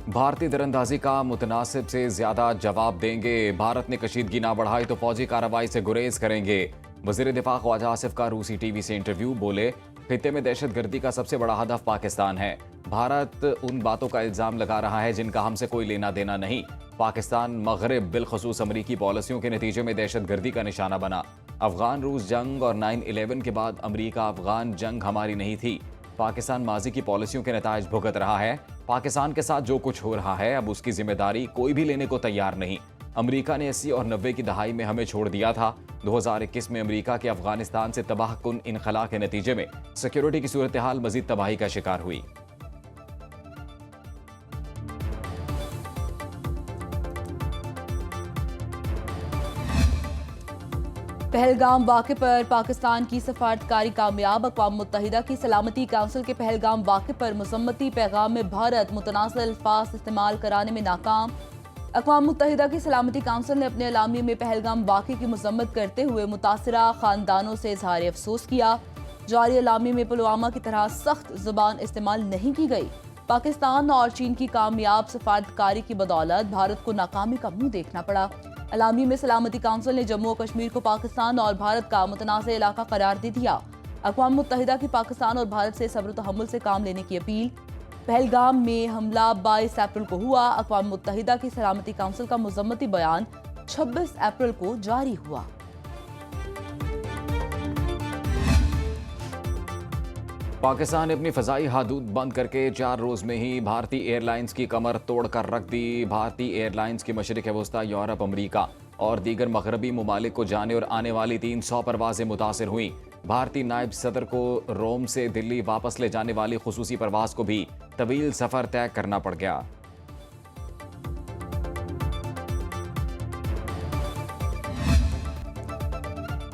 भारतीय तीरंदाजी का मुतनासिब से ज्यादा जवाब देंगे। भारत ने कशीदगी ना बढ़ाई तो फौजी कार्रवाई से गुरेज करेंगे। वजीर दिफा ख्वाजा आसिफ का रूसी टीवी से इंटरव्यू। बोले, खित्ते में दहशतगर्दी का सबसे बड़ा हदफ पाकिस्तान है। भारत उन बातों का इल्जाम लगा रहा है जिनका हमसे कोई लेना देना नहीं। पाकिस्तान मगरिब बिलखसूस अमरीकी पॉलिसियों के नतीजे में दहशतगर्दी का निशाना बना। अफगान रूस जंग और 9/11 के बाद अमरीका अफगान जंग हमारी नहीं थी। पाकिस्तान माजी की पॉलिसियों के नतायज भुगत रहा है। पाकिस्तान के साथ जो कुछ हो रहा है अब उसकी जिम्मेदारी कोई भी लेने को तैयार नहीं। अमरीका ने 80 और 90 की दहाई में हमें छोड़ दिया था। 2021 में अमरीका के अफगानिस्तान से तबाहकुन इनखला के नतीजे में सिक्योरिटी की सूरत हाल मजीद तबाही का शिकार हुई। पहलगाम वाक़े पर पाकिस्तान की सफारतकारी कामयाब। अक़वाम मुत्तहिदा की सलामती काउंसिल के पहलगाम वाक़े पर मज़म्मती पैगाम में भारत मुतनाज़िल अल्फाज इस्तेमाल कराने में नाकाम। अक़वाम मुत्तहिदा की सलामती काउंसिल ने अपने एलामिये में पहलगाम वाक़े की मज़म्मत करते हुए मुतासिरा ख़ानदानों से इज़हार अफसोस किया। जारी एलामिये में पुलवामा की तरह सख्त ज़ुबान इस्तेमाल नहीं की गई। पाकिस्तान और चीन की कामयाब सफारतकारी की बदौलत भारत को नाकामी का मुंह देखना पड़ा। एलामी में सलामती काउंसिल ने जम्मू और कश्मीर को पाकिस्तान और भारत का मुतनाज़ इलाका करार दे दिया। अक़वाम मुत्तहिदा की पाकिस्तान और भारत से सब्र तहम्मुल से काम लेने की अपील। पहलगाम में हमला 22 अप्रैल को हुआ। अक़वाम मुत्तहिदा की सलामती काउंसिल का मज़म्मती बयान 26 अप्रैल को जारी हुआ। पाकिस्तान ने अपनी फ़ज़ाई हदूद बंद करके 4 रोज़ में ही भारतीय एयरलाइंस की कमर तोड़कर रख दी। भारतीय एयरलाइंस की मशरिक़ वस्ता, यूरोप, अमरीका और दीगर मगरबी ममालिक को जाने और आने वाली 300 परवाज़ें मुतासिर हुई। भारतीय नायब सदर को रोम से दिल्ली वापस ले जाने वाली खुसूसी परवाज़ को भी तवील सफ़र तय करना पड़ गया।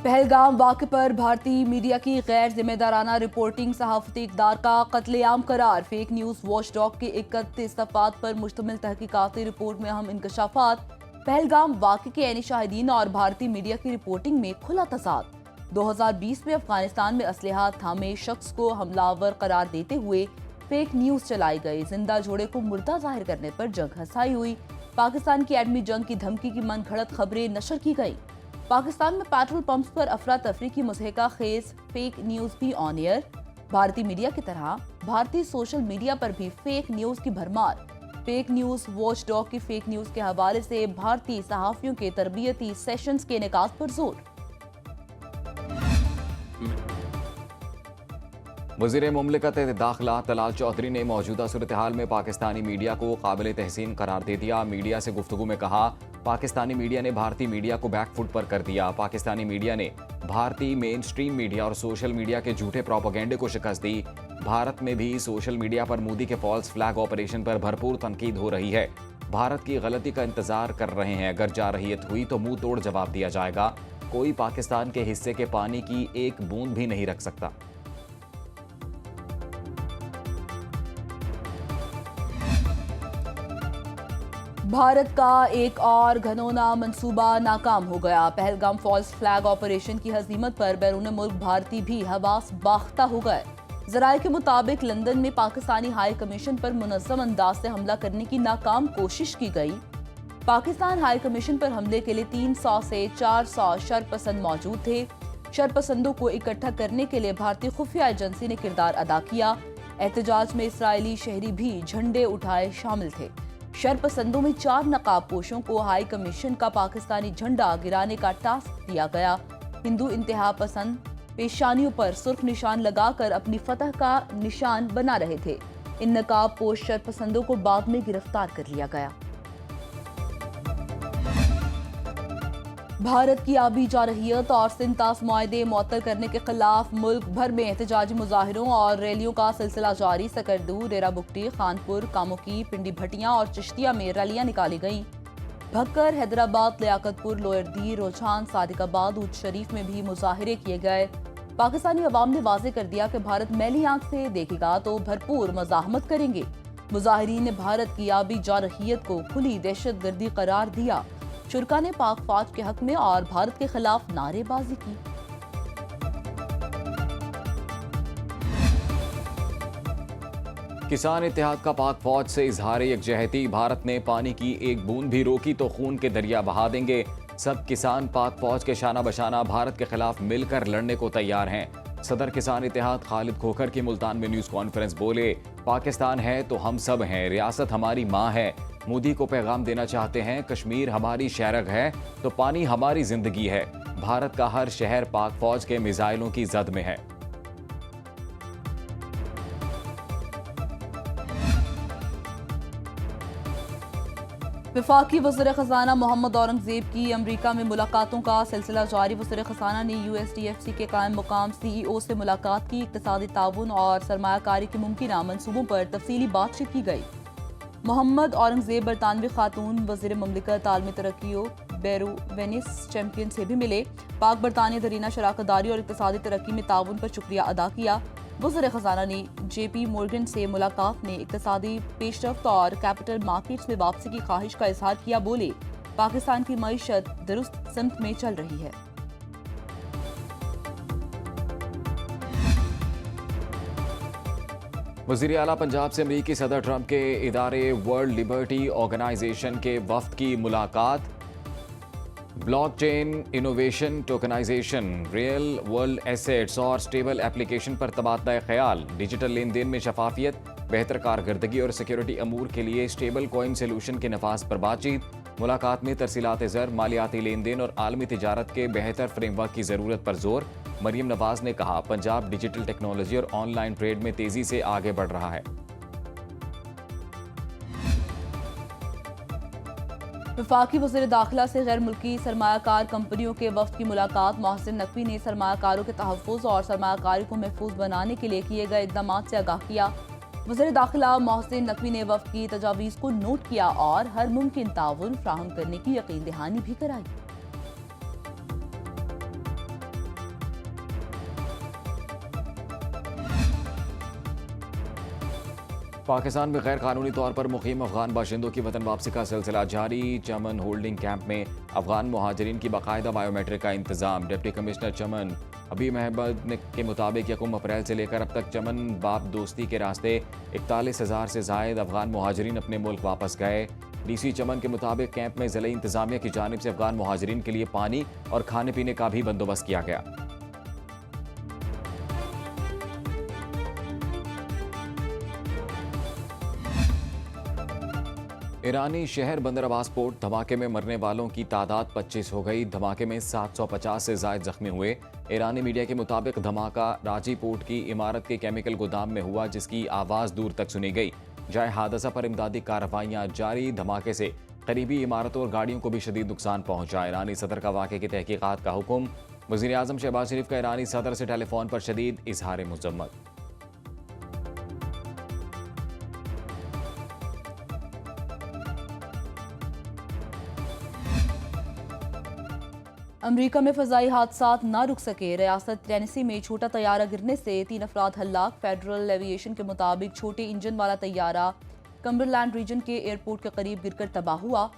पहलगाम वाक़े पर भारतीय मीडिया की गैर जिम्मेदाराना रिपोर्टिंग सहाफ़ती इक़दार का कत्लेआम करार। फेक न्यूज़ वॉचडॉग की 31 दफ़ात पर मुश्तमिल तहकीकाती रिपोर्ट में अहम इंकशाफात। पहलगाम वाक़े के ऐनी शाहिदीन और भारतीय मीडिया की रिपोर्टिंग में खुला तज़ाद। 2020 में अफगानिस्तान में असलहा थामे शख्स को हमलावर करार देते हुए फेक न्यूज़ चलाई गई। जिंदा जोड़े को मुर्दा जाहिर करने पर जंग हसाई हुई। पाकिस्तान की एटमी जंग की धमकी की मन घड़त खबरें नशर की गई। पाकिस्तान में पेट्रोल पंप्स पर अफरा तफरी की मुज़हिका खेज फेक न्यूज़ भी ऑन एयर। भारतीय मीडिया की तरह भारतीय सोशल मीडिया पर भी फेक न्यूज़ की भरमार। फेक न्यूज़ वॉचडॉग की फेक न्यूज़ के हवाले से भारतीय सहाफ़ियों के तरबियती सेशंस के इनेकाद पर जोर। वज़ीर मुमलिकत दाखिला तलाल चौधरी ने मौजूदा सूरत हाल में पाकिस्तानी मीडिया को काबिल तहसीन करार दे दिया। मीडिया से गुफ्तगू में कहा, पाकिस्तानी मीडिया ने भारतीय मीडिया को बैकफुट पर कर दिया। पाकिस्तानी मीडिया ने भारतीय मेन स्ट्रीम मीडिया और सोशल मीडिया के झूठे प्रोपेगेंडे को शिकस्त दी। भारत में भी सोशल मीडिया पर मोदी के फॉल्स फ्लैग ऑपरेशन पर भरपूर तनकीद हो रही है। भारत की गलती का इंतजार कर रहे हैं। अगर जारहियत हुई तो मुंह तोड़ जवाब दिया जाएगा। कोई पाकिस्तान के हिस्से के पानी की एक बूंद भी नहीं रख सकता। भारत का एक और घनौना मंसूबा नाकाम हो गया। पहलगाम फॉल्स फ्लैग ऑपरेशन की हजीमत पर बैरून मुल्क भारतीय भी हवास बाख्ता हो गए। जराये के मुताबिक लंदन में पाकिस्तानी हाई कमीशन पर मुनज़्ज़म अंदाज से हमला करने की नाकाम कोशिश की गई। पाकिस्तान हाई कमीशन पर हमले के लिए 300 से 400 शरपसंद मौजूद थे। शरपसंदों को इकट्ठा करने के लिए भारतीय खुफिया एजेंसी ने किरदार अदा किया। एहतजाज में इसराइली शहरी भी झंडे उठाए शामिल थे। शरपसंदों में 4 नकाबपोशों को हाई कमीशन का पाकिस्तानी झंडा गिराने का टास्क दिया गया। हिंदू इंतहा पसंद पेशानियों पर सुर्ख निशान लगाकर अपनी फतह का निशान बना रहे थे। इन नकाबपोश शरपसंदों को बाद में गिरफ्तार कर लिया गया। भारत की आबी जारहियत और सिंतास मुआहदे मुअत्तल करने के खिलाफ मुल्क भर में एहतजाजी मुजाहिरों और रैलियों का सिलसिला जारी। सकरदू, डेरा बुगटी, खानपुर, कामुकी, पिंडी भटियां और चिश्तिया में रैलियां निकाली गईं। भक्कर, हैदराबाद, लियाकतपुर, लोअरदी, रोजान, सादिकाबाद, ऊज शरीफ में भी मुजाहिरे किए गए। पाकिस्तानी अवाम ने वाजे कर दिया कि भारत मैली आंख से देखेगा तो भरपूर मज़ाहमत करेंगे। मुजाहिरीन ने भारत की आबी जारहियत को खुली दहशतगर्दी करार दिया। शुरा ने पाक फौज के हक में और भारत के खिलाफ नारेबाजी की। किसान इत्तेहाद का पाक फौज से इजहार यकजहती। भारत ने पानी की एक बूंद भी रोकी तो खून के दरिया बहा देंगे। सब किसान पाक फौज के शाना बशाना भारत के खिलाफ मिलकर लड़ने को तैयार हैं। सदर किसान इत्तेहाद खालिद खोखर की मुल्तान में न्यूज कॉन्फ्रेंस बोले, पाकिस्तान है तो हम सब हैं, रियासत हमारी माँ है। मोदी को पैगाम देना चाहते हैं, कश्मीर हमारी शहरग है तो पानी हमारी जिंदगी है। भारत का हर शहर पाक फौज के मिसाइलों की जद में है। वफाकी वज़ीर ख़ज़ाना मोहम्मद औरंगज़ेब की अमरीका में मुलाकातों का सिलसिला जारी। वज़ीर ख़ज़ाना ने USDFC के कायम मुकाम CEO से मुलाकात की। इक़्तिसादी ताउन और सरमायाकारी के मुमकिना मंसूबों पर तफसीली बातचीत की गई। मोहम्मद औरंगज़ेब बरतानवी खातून वज़ीर ममलिकत आलमी तरक्कियों बेरू वेनिस चैंपियन से भी मिले। पाक बरतानिया दरीना शराकतदारी और इक़्तिसादी तरक्की में ताउन पर शुक्रिया अदा किया। वज़ीर ख़ज़ाना ने JP मोर्गन से मुलाकात में इक़्तिसादी पेशरफ्त और कैपिटल मार्केट्स में वापसी की ख्वाहिश का इजहार किया। बोले, पाकिस्तान की मईशत दुरुस्त सिमत में चल रही है। वज़ीर आला पंजाब से अमरीकी सदर ट्रंप के इदारे वर्ल्ड लिबर्टी ऑर्गेनाइजेशन के वफ्द की मुलाकात। Blockchain innovation, tokenization, real world assets और स्टेबल एप्लीकेशन पर तबादला ख्याल। डिजिटल लेन देन में शफाफियत, बेहतर कारकर्दगी और सिक्योरिटी अमूर के लिए स्टेबल कॉइन सोल्यूशन के नफाज पर बातचीत। मुलाकात में तरसीलात ज़र, मालियाती लेन देन और आलमी तिजारत के बेहतर फ्रेमवर्क की ज़रूरत पर जोर। मरियम नवाज ने कहा, पंजाब डिजिटल टेक्नोलॉजी और ऑनलाइन ट्रेड में तेजी से आगे बढ़ रहा है। वफाकी वज़ीर दाखिला से गैर मुल्की सरमायाकार कंपनियों के वफ्द की मुलाकात। मोहसिन नकवी ने सरमायाकारों के तहफ़्फ़ुज़ और सरमायाकारी को महफूज बनाने के लिए किए गए इक़दाम से आगाह किया। वज़ीर दाखिला मोहसिन नकवी ने वफ्द की तजावीज़ को नोट किया और हर मुमकिन ताउन फ्राहम करने की यकीन दहानी भी कराई। पाकिस्तान में गैर कानूनी तौर पर मुकीम अफगान बाशिंदों की वतन वापसी का सिलसिला जारी। चमन होल्डिंग कैंप में अफगान मुहाजिरीन की बाकायदा बायोमेट्रिक का इंतजाम। डिप्टी कमिश्नर चमन हबीब अहमद के मुताबिक 1 अप्रैल से लेकर अब तक चमन बाप दोस्ती के रास्ते 41,000 से जायद अफगान मुहाजिरीन अपने मुल्क वापस गए। DC चमन के मुताबिक कैंप में ज़िला इंतजामिया की जानिब से अफगान मुहाजिरीन के लिए पानी और खाने पीने का भी बंदोबस्त किया गया। ईरानी शहर बंदर अब्बास पोर्ट धमाके में मरने वालों की तादाद 25 हो गई। धमाके में 750 से ज़ायद जख्मी हुए। ईरानी मीडिया के मुताबिक धमाका राजी पोर्ट की इमारत के केमिकल गोदाम में हुआ, जिसकी आवाज़ दूर तक सुनी गई। जाए हादसा पर इमदादी कार्रवाइयाँ जारी। धमाके से करीबी इमारतों और गाड़ियों को भी शदीद नुकसान पहुंचा। ईरानी सदर का वाक़े की तहकीकात का हुक्म। वज़ीर आज़म शहबाज शरीफ का ईरानी सदर से टेलीफोन पर शदीद इजहार मज़म्मत। अमरीका में फ़ज़ाई हादसात ना रुक सके। रियासत टेनेसी में छोटा तैयारा गिरने से 3 अफराद हलाक। फेडरल एविएशन के मुताबिक छोटे इंजन वाला तैयारा कम्बरलैंड रीजन के एयरपोर्ट के करीब गिरकर तबाह हुआ।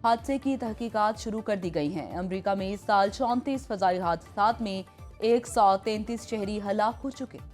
हादसे की तहकीकात शुरू कर दी गई हैं। अमरीका में इस साल 34 फ़ज़ाई हादसात में 133 शहरी हलाक हो चुके।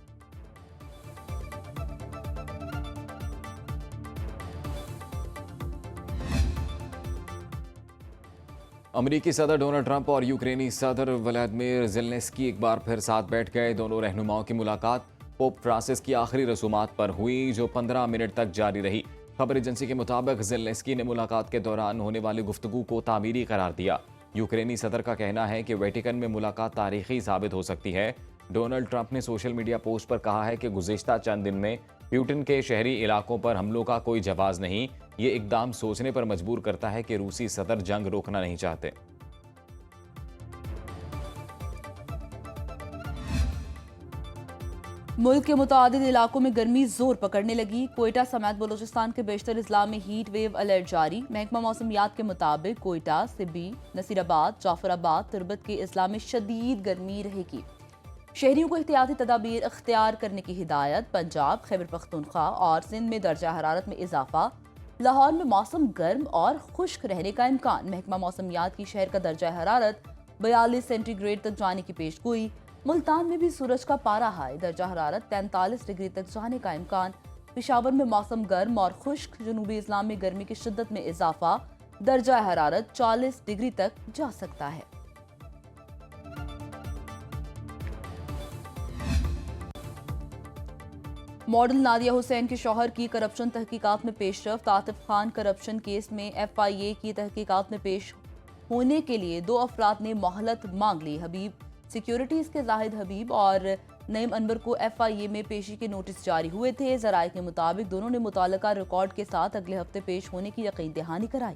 अमरीकी सदर डोनाल्ड ट्रंप और यूक्रेनी सदर व्लादिमीर ज़ेलेंस्की एक बार फिर साथ बैठ गए। दोनों रहनुमाओं की मुलाकात पोप फ्रांसिस की आखिरी रसूमात पर हुई, जो 15 मिनट तक जारी रही। खबर एजेंसी के मुताबिक ज़ेलेंस्की ने मुलाकात के दौरान होने वाली गुफ्तगू को तामीरी करार दिया। यूक्रेनी सदर का कहना है कि वेटिकन में मुलाकात तारीखी साबित हो सकती है। डोनाल्ड ट्रंप ने सोशल मीडिया पोस्ट पर कहा है कि गुज़िश्ता चंद दिन में प्यूटन के शहरी इलाकों पर हमलों का कोई जवाब नहीं। ये इकदाम सोचने पर मजबूर करता है कि रूसी सदर जंग रोकना नहीं चाहते। मुल्क के मुतादिद इलाकों में गर्मी जोर पकड़ने लगी। कोयटा समेत बलूचिस्तान के बेशतर इजला में हीट वेव अलर्ट जारी। महकमा मौसमियात के मुताबिक कोयटा, सिब्बी, नसीराबाद, जाफराबाद, तुरबत के इजला में शदीद गर्मी रहेगी। शहरियों को एहतियाती तदाबीर अख्तियार करने की हिदायत। पंजाब, खैबर पख्तूनख्वा और सिंध में दर्जा हरारत में इजाफा। लाहौर में मौसम गर्म और खुश्क रहने का इम्कान। महकमा मौसमियात की शहर का दर्जा हरारत 42 सेंटीग्रेड तक जाने की पेशगोई। मुल्तान में भी सूरज का पारा हाई, दर्जा हरारत 43 डिग्री तक जाने का इम्कान। पेशावर में मौसम गर्म और खुश्क, जनूबी इस्लाम में गर्मी की शिद्दत में इजाफा, दर्जा हरारत 40 डिग्री तक जा सकता है। मॉडल नादिया हुसैन के शौहर की करप्शन तहकीकात में पेशरफ्त। आतिफ खान करप्शन केस में FIA की तहकीकात में पेश होने के लिए 2 अफराद ने मोहलत मांग ली। हबीब सिक्योरिटीज के जाहिद हबीब और नईम अनवर को FIA में पेशी के नोटिस जारी हुए थे। जराये के मुताबिक दोनों ने मुताल्लिका रिकॉर्ड के साथ अगले हफ्ते पेश होने की यकीन दहानी कराई।